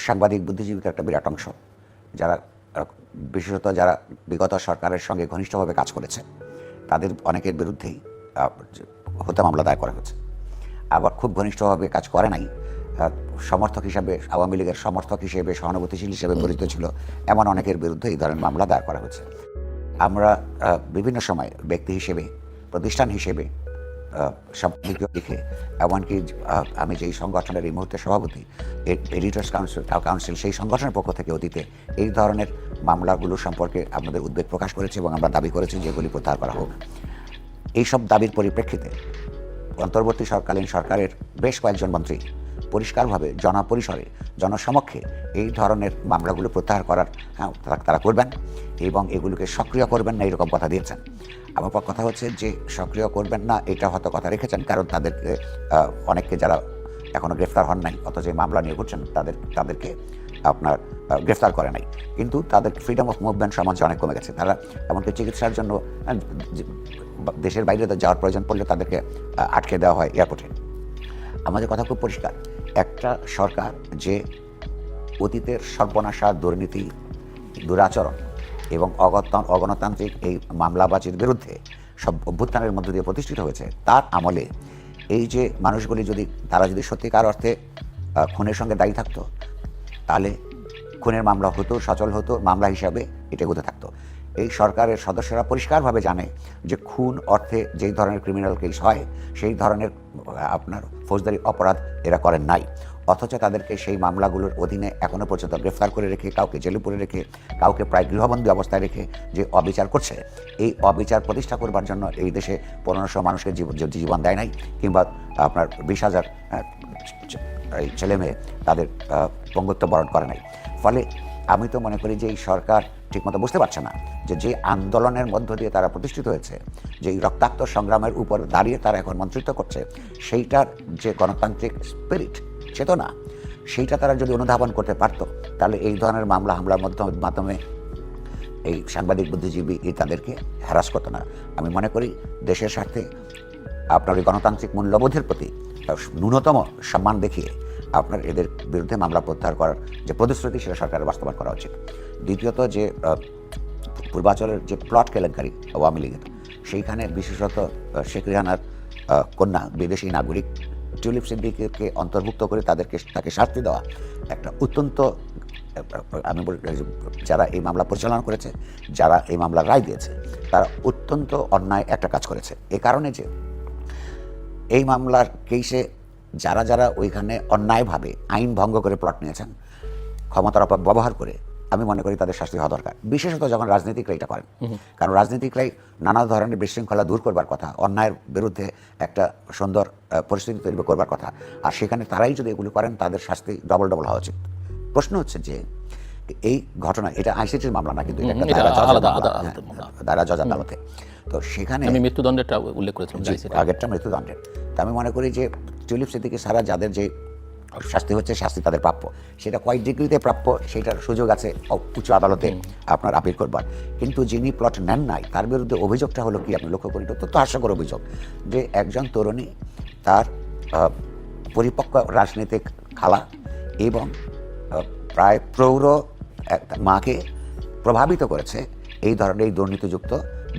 সাংবাদিক বুদ্ধিজীবীদের একটা বিরাট অংশ, যারা বিশেষত যারা বিগত সরকারের সঙ্গে ঘনিষ্ঠভাবে কাজ করেছে, তাদের অনেকের বিরুদ্ধেই হত্যা মামলা দায়ের করা হয়েছে। আবার খুব ঘনিষ্ঠভাবে কাজ করে নাই, সমর্থক হিসাবে, আওয়ামী লীগের সমর্থক হিসেবে, সহানুভূতিশীল হিসেবে পরিচিত ছিল, এমন অনেকের বিরুদ্ধে এই ধরনের মামলা দায়ের করা হয়েছে। আমরা বিভিন্ন সময় ব্যক্তি হিসেবে, প্রতিষ্ঠান হিসেবে সম্পাদকীয় লিখে, এমনকি আমি যেই সংগঠনের এই মুহূর্তে সভাপতি, এডিটর্স কাউন্সিল, সেই সংগঠনের পক্ষ থেকে অতীতে এই ধরনের মামলাগুলো সম্পর্কে আমাদের উদ্বেগ প্রকাশ করেছে এবং আমরা দাবি করেছি যে এগুলি প্রত্যাহার করা হোক। এইসব দাবির পরিপ্রেক্ষিতে অন্তর্বর্তী সরকালীন সরকারের বেশ কয়েকজন মন্ত্রী পরিষ্কারভাবে জনপরিসরে, জনসমক্ষে এই ধরনের মামলাগুলো প্রত্যাহার করার তারা করবেন এবং এগুলোকে সক্রিয় করবেন না, এরকম কথা দিয়েছেন। আমার কথা হচ্ছে যে সক্রিয় করবেন না এটা হয়তো কথা রেখেছেন, কারণ তাদেরকে অনেককে যারা এখনও গ্রেফতার হন নাই, অথচ এই মামলা নিয়ে ঘুরছেন, তাদেরকে আপনার গ্রেফতার করে নাই, কিন্তু তাদের ফ্রিডম অফ মুভমেন্ট সমাজে অনেক কমে গেছে। তারা এমনকি চিকিৎসার জন্য দেশের বাইরে যাওয়ার প্রয়োজন পড়লে তাদেরকে আটকে দেওয়া হয় এয়ারপোর্টে। আমাদের কথা খুব পরিষ্কার, একটা সরকার যে অতীতের সর্বনাশা, দুর্নীতি, দুরাচরণ এবং অগণতান্ত্রিক এই মামলাবাজির বিরুদ্ধে সব অভ্যুত্থানের মধ্য দিয়ে প্রতিষ্ঠিত হয়েছে, তার আমলে এই যে মানুষগুলি তারা যদি সত্যিকার অর্থে খুনের সঙ্গে দায়ী থাকতো, তাহলে খুনের মামলা হতো, সচল হতো, মামলা হিসাবে এটা এগোতে থাকতো। এই সরকারের সদস্যরা পরিষ্কারভাবে জানে যে খুন অর্থে যেই ধরনের ক্রিমিনাল কেস হয়, সেই ধরনের আপনার ফৌজদারি অপরাধ এরা করেন নাই, অথচ তাদেরকে সেই মামলাগুলোর অধীনে এখনও পর্যন্ত গ্রেফতার করে রেখে, কাউকে জেলে পুরে রেখে, কাউকে প্রায় গৃহবন্দী অবস্থায় রেখে যে অবিচার করছে, এই অবিচার প্রতিষ্ঠা করবার জন্য এই দেশে 1500 মানুষকে জীবন দেয় নাই, কিংবা আপনার 20,000 ছেলে মেয়ে তাদের পঙ্গুত্ব বরণ করে নাই। ফলে আমি তো মনে করি যে এই সরকার ঠিকমতো বুঝতে পারছে না যে আন্দোলনের মধ্য দিয়ে তারা প্রতিষ্ঠিত হয়েছে, যে রক্তাক্ত সংগ্রামের উপর দাঁড়িয়ে তারা এখন মন্ত্রিত্ব করছে, সেইটার যে গণতান্ত্রিক স্পিরিট, চেতনা, সেইটা তারা যদি অনুধাবন করতে পারত, তাহলে এই ধরনের মামলা হামলার মাধ্যমে এই সাংবাদিক বুদ্ধিজীবী তাদেরকে হ্যারাস করতো না। আমি মনে করি দেশের স্বার্থে আপনার এই গণতান্ত্রিক মূল্যবোধের প্রতি ন্যূনতম সম্মান দেখিয়ে আপনার এদের বিরুদ্ধে মামলা প্রত্যাহার করার যে প্রতিশ্রুতি, সেটা সরকারের বাস্তবায়ন করা উচিত। দ্বিতীয়ত, যে পূর্বাঞ্চলের যে প্লট কেলেঙ্কারি আওয়ামী লীগের, সেইখানে বিশেষত শেখ রেহানার কন্যা বিদেশি নাগরিক টিউলিপ সিদ্দিকীকে অন্তর্ভুক্ত করে তাকে শাস্তি দেওয়া একটা অত্যন্ত, আমি বলি যারা এই মামলা পরিচালনা করেছে, যারা এই মামলার রায় দিয়েছে, তারা অত্যন্ত অন্যায় একটা কাজ করেছে। এ কারণে যে এই মামলার কেসে যারা ওইখানে অন্যায়ভাবে আইন ভঙ্গ করে প্লট নিয়েছেন, ক্ষমতার অপব্যবহার করে, আমি মনে করি তাদের শাস্তি হওয়া দরকার, বিশেষত যখন রাজনীতিকরা এটা করেন। কারণ রাজনীতিকরাই নানা ধরনের বিশৃঙ্খলা দূর করবার কথা, অন্যায়ের বিরুদ্ধে একটা সুন্দর পরিস্থিতি তৈরি করবার কথা, আর সেখানে তারাই যদি এগুলো করেন, তাদের শাস্তি ডবল হওয়া উচিত। প্রশ্ন হচ্ছে যে এই ঘটনা, এটা আইসিটির মামলা না, কিন্তু দায়রা জজ আদালতে, তো সেখানে আমি মৃত্যুদণ্ডেরটা উল্লেখ করেছিলাম, আগেরটা মৃত্যুদণ্ডের। তো আমি মনে করি যে টিউলিপ সিদ্দিকী সারা যাদের যে শাস্তি হচ্ছে, শাস্তি তাদের প্রাপ্য, সেটা কয়েক ডিগ্রিতে প্রাপ্য, সেটার সুযোগ আছে উচ্চ আদালতে আপনার আপিল করবার। কিন্তু যিনি প্লট নেন নাই, তার বিরুদ্ধে অভিযোগটা হলো কি, আপনি লক্ষ্য করেন, অত্যন্ত হাস্যকর অভিযোগ যে একজন তরুণী তার পরিপক্ক রাজনৈতিক খালা এবং প্রায় প্রৌঢ় মাকে প্রভাবিত করেছে এই ধরনের এই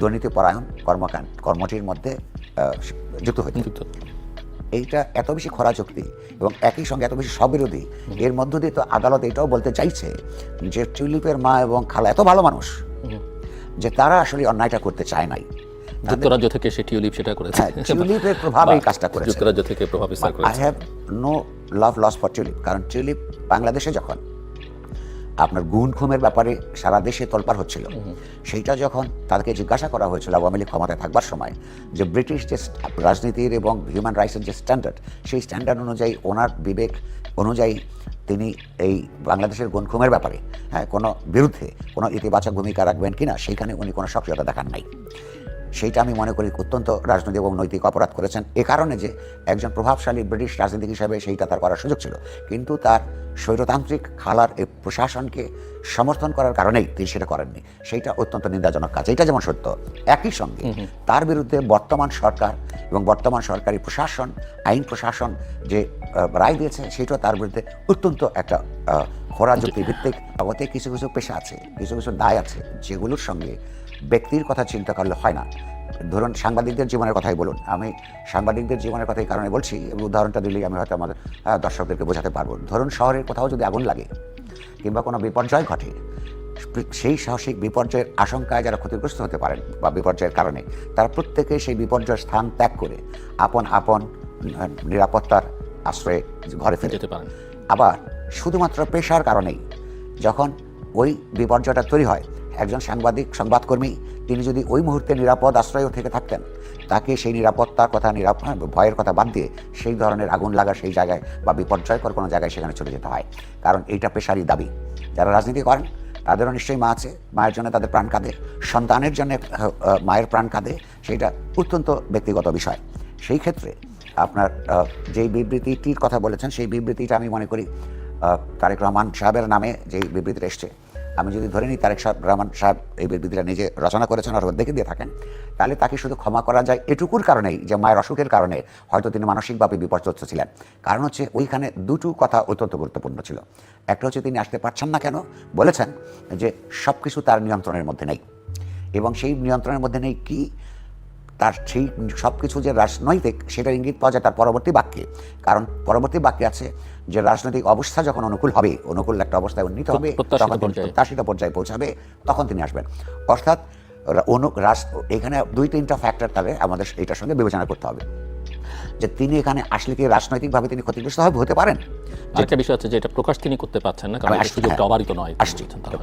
দুর্নীতিপরায়ণ কর্মটির মধ্যে যুক্ত হয়েছে। এইটা এত বেশি খরা যুক্তি এবং একই সঙ্গে এত বেশি স্ববিরোধী, এর মধ্য দিয়ে তো আদালত এটাও বলতে চাইছে যে টিউলিপের মা এবং খালা এত ভালো মানুষ যে তারা আসলে অন্যায়টা করতে চায় নাই। যুক্তরাজ্য থেকে সে টিউলিপ সেটা করেছে, টিউলিপের প্রভাবে এই কাজটা করেছে, যুক্তরাজ্য থেকে প্রভাব বিস্তার করেছে। I have no love loss for Tulip, কারণ টিউলিপ বাংলাদেশে যখন আপনার গুণ খুমের ব্যাপারে সারা দেশে তোলপাড় হচ্ছিল, সেইটা যখন তাদেরকে জিজ্ঞাসা করা হয়েছিল আওয়ামী লীগ ক্ষমতায় থাকবার সময়, যে ব্রিটিশ যে রাজনীতির এবং হিউম্যান রাইটসের যে স্ট্যান্ডার্ড, সেই স্ট্যান্ডার্ড অনুযায়ী, ওনার বিবেক অনুযায়ী তিনি এই বাংলাদেশের গুণ খুমের ব্যাপারে কোনো বিরুদ্ধে কোনো ইতিবাচক ভূমিকা রাখবেন কিনা, সেইখানে উনি কোনো সক্রিয়তা দেখান নাই। সেইটা আমি মনে করি অত্যন্ত রাজনৈতিক এবং নৈতিক অপরাধ করেছেন, এ কারণে যে একজন প্রভাবশালী ব্রিটিশ রাজনীতিক হিসাবে সেইটা তার করার সুযোগ ছিল, কিন্তু তার স্বৈরতান্ত্রিক খালার এই প্রশাসনকে সমর্থন করার কারণেই তিনি সেটা করেননি। সেইটা অত্যন্ত নিন্দাজনক কাজ, এটা যেমন সত্য, একই সঙ্গে তার বিরুদ্ধে বর্তমান সরকার এবং বর্তমান সরকারি প্রশাসন, আইন প্রশাসন যে রায় দিয়েছে, সেটাও তার বিরুদ্ধে অত্যন্ত একটা খোরা যুক্তি ভিত্তিক জগতে কিছু কিছু পেশা আছে, কিছু কিছু দায় আছে, যেগুলোর সঙ্গে ব্যক্তির কথা চিন্তা করলে হয় না। ধরুন সাংবাদিকদের জীবনের কথাই বলুন, আমি সাংবাদিকদের জীবনের কথা এই কারণে বলছি, এবং উদাহরণটা দিলেই আমি হয়তো আমাদের দর্শকদেরকে বোঝাতে পারবো। ধরুন শহরের কোথাও যদি আগুন লাগে কিংবা কোনো বিপর্যয় ঘটে, সেই সাহসিক বিপর্যয়ের আশঙ্কায় যারা ক্ষতিগ্রস্ত হতে পারেন বা বিপর্যয়ের কারণে, তারা প্রত্যেকে সেই বিপর্যয়ের স্থান ত্যাগ করে আপন আপন নিরাপত্তার আশ্রয়ে ঘরে ফিরে যেতে পারেন। আবার শুধুমাত্র পেশার কারণেই যখন ওই বিপর্যয়টা তৈরি হয়, একজন সাংবাদিক সংবাদকর্মী তিনি যদি ওই মুহূর্তে নিরাপদ আশ্রয়ে থেকে থাকতেন, তাকে সেই নিরাপত্তার কথা ভয়ের কথা বাদ দিয়ে সেই ধরনের আগুন লাগা সেই জায়গায় বা বিপর্যয়কর কোনো জায়গায় সেখানে চলে যেতে হয়, কারণ এইটা পেশারই দাবি। যারা রাজনীতি করেন তাদেরও নিশ্চয়ই মা আছে, মায়ের জন্য তাদের প্রাণ কাঁদে, সন্তানের জন্য মায়ের প্রাণ কাঁদে, সেইটা অত্যন্ত ব্যক্তিগত বিষয়। সেই ক্ষেত্রে আপনার যেই বিবৃতিটির কথা বলেছেন, সেই বিবৃতিটা আমি মনে করি তারেক রহমান সাহেবের নামে যেই বিবৃতিটা এসছে, আমি যদি ধরে নিই তারেক রহমান সাহেব এই বিবৃতিটা নিজে রচনা করেছেন অথবা দেখে দিয়ে থাকেন, তাহলে তাকে শুধু ক্ষমা করা যায় এটুকুর কারণেই যে মায়ের অসুখের কারণে হয়তো তিনি মানসিকভাবে বিপর্যস্ত ছিলেন। কারণ হচ্ছে ওইখানে দুটো কথা অত্যন্ত গুরুত্বপূর্ণ ছিল। একটা হচ্ছে তিনি আসতে পারছেন না কেন, বলেছেন যে সব কিছু তার নিয়ন্ত্রণের মধ্যে নেই, এবং সেই নিয়ন্ত্রণের মধ্যে নেই কি, তার সেই সব কিছু যে রাজনৈতিক সেটার ইঙ্গিত পাওয়া যায় তার পরবর্তী বাক্যে। কারণ পরবর্তী বাক্যে আছে যে রাজনৈতিক অবস্থা যখন অনুকূল হবে, অনুকূল একটা অবস্থায় উন্নীত হবে, তখন প্রত্যাশিত পর্যায়ে পৌঁছাবে, তখন তিনি আসবেন। অর্থাৎ এখানে 2-3টা ফ্যাক্টর তাহলে আমাদের এটার সঙ্গে বিবেচনা করতে হবে, যে তিনি এখানে আসলে কি রাজনৈতিকভাবে তিনি ক্ষতিগ্রস্ত হতে পারেন। একটা বিষয় আছে যে এটা প্রকাশ তিনি করতে পারছেন না, কারণ সুযোগটা অবারিত নয়।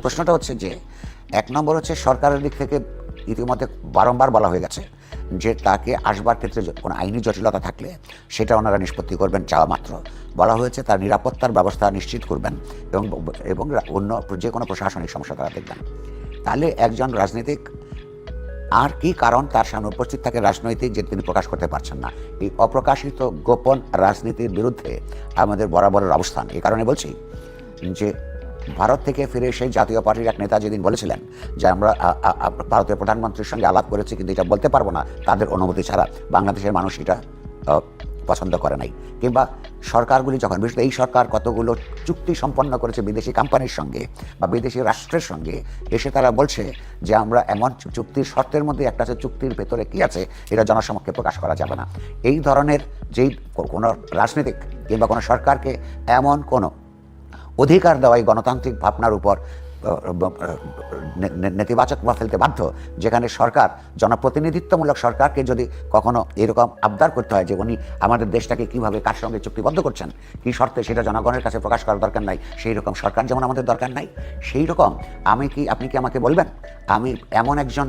প্রশ্নটা হচ্ছে যে, এক নম্বর হচ্ছে সরকারের দিক থেকে ইতিমধ্যে বারংবার বলা হয়ে গেছে যে তাকে আসবার ক্ষেত্রে কোনো আইনি জটিলতা থাকলে সেটা ওনারা নিষ্পত্তি করবেন। চাওয়া মাত্র বলা হয়েছে তার নিরাপত্তার ব্যবস্থা নিশ্চিত করবেন এবং অন্য যে কোনো প্রশাসনিক সমস্যা তারা দেখবেন। তাহলে একজন রাজনীতিক আর কি কারণ তার সামনে উপস্থিত থাকে রাজনৈতিক যে তিনি প্রকাশ করতে পারছেন না? এই অপ্রকাশিত গোপন রাজনীতির বিরুদ্ধে আমাদের বরাবরের অবস্থান। এই কারণে বলছি যে ভারত থেকে ফিরে সেই জাতীয় পার্টির এক নেতা যেদিন বলেছিলেন যে আমরা ভারতের প্রধানমন্ত্রীর সঙ্গে আলাপ করেছি, কিন্তু এটা বলতে পারবো না তাদের অনুমতি ছাড়া, বাংলাদেশের মানুষ এটা পছন্দ করে নাই। কিংবা সরকারগুলি যখন, বিশেষত এই সরকার কতগুলো চুক্তি সম্পন্ন করেছে বিদেশি কোম্পানির সঙ্গে বা বিদেশি রাষ্ট্রের সঙ্গে, এসে তারা বলছে যে আমরা এমন চুক্তির শর্তের মধ্যে একটা আছে, চুক্তির ভেতরে কি আছে এটা জনসমক্ষে প্রকাশ করা যাবে না। এই ধরনের যেই কোনো রাজনীতিক কিংবা কোনো সরকারকে এমন কোনো অধিকার দেওয়াই গণতান্ত্রিক ভাবনার উপর নেতিবাচক প্রভাব ফেলতে বাধ্য, যেখানে সরকার জনপ্রতিনিধিত্বমূলক সরকারকে যদি কখনো এরকম আবদার করতে হয় যে উনি আমাদের দেশটাকে কীভাবে কার সঙ্গে চুক্তিবদ্ধ করছেন, কী শর্তে, সেটা জনগণের কাছে প্রকাশ করার দরকার নাই, সেই রকম সরকার যেমন আমাদের দরকার নাই, সেই রকম আপনি কি আমাকে বলবেন আমি এমন একজন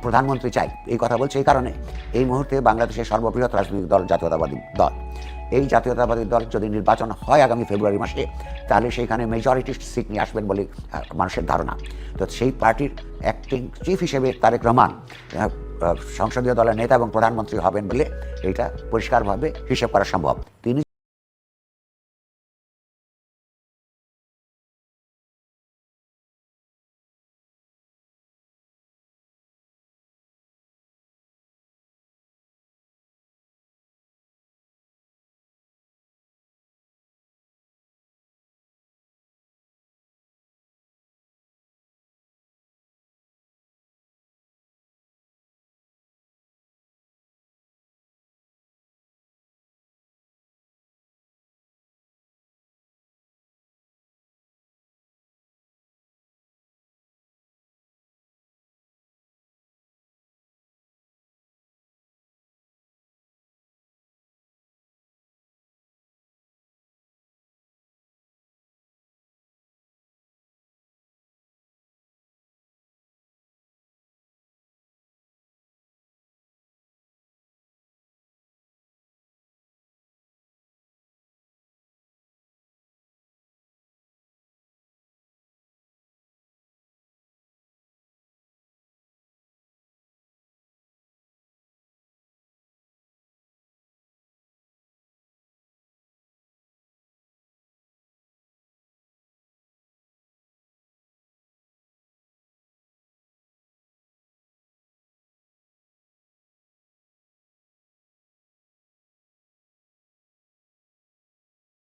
প্রধানমন্ত্রী চাই? এই কথা বলছে এই কারণে এই মুহূর্তে বাংলাদেশের সর্ববৃহৎ রাজনৈতিক দল জাতীয়তাবাদী দল, এই জাতীয়তাবাদী দল যদি নির্বাচন হয় আগামী ফেব্রুয়ারি মাসে, তাহলে সেইখানে মেজরিটি সিট নিয়ে আসবেন বলে মানুষের ধারণা। তো সেই পার্টির অ্যাক্টিং চিফ হিসেবে তারেক রহমান সংসদীয় দলের নেতা এবং প্রধানমন্ত্রী হবেন বলে এটা পরিষ্কারভাবে হিসেব করা সম্ভব। তিনি